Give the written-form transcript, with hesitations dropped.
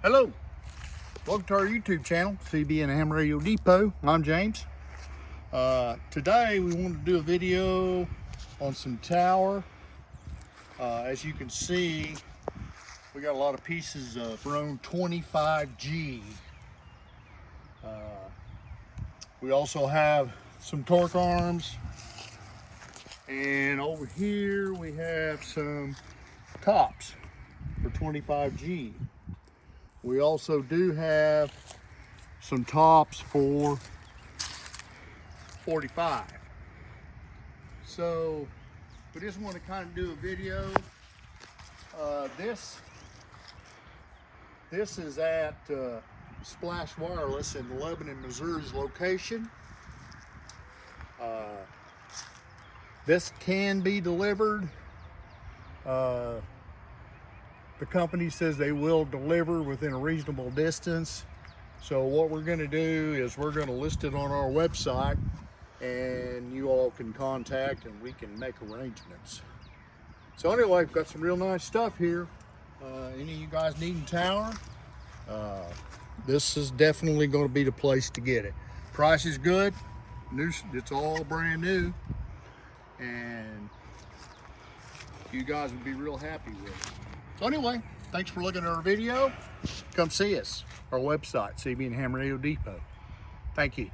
Hello, welcome to our YouTube channel, CB and Ham Radio Depot. I'm James. Today we wanted to do a video on some tower. As you can see, we got a lot of pieces of RohnTowers. We also have some torque arms, and over here we have some tops for 25G. We also do have some tops for 45. So we just want to kind of do a video. This is at Splash Wireless in Lebanon, Missouri's location. This can be delivered. The company says they will deliver within a reasonable distance. So what we're going to do is we're going to list it on our website, and you all can contact and we can make arrangements. So anyway, we've got some real nice stuff here. Any of you guys needing tower, this is definitely going to be the place to get it. Price is good. It's all brand new, and you guys would be real happy with it. So anyway, thanks for looking at our video. Come see us, our website, CB and Ham Radio Depot. Thank you.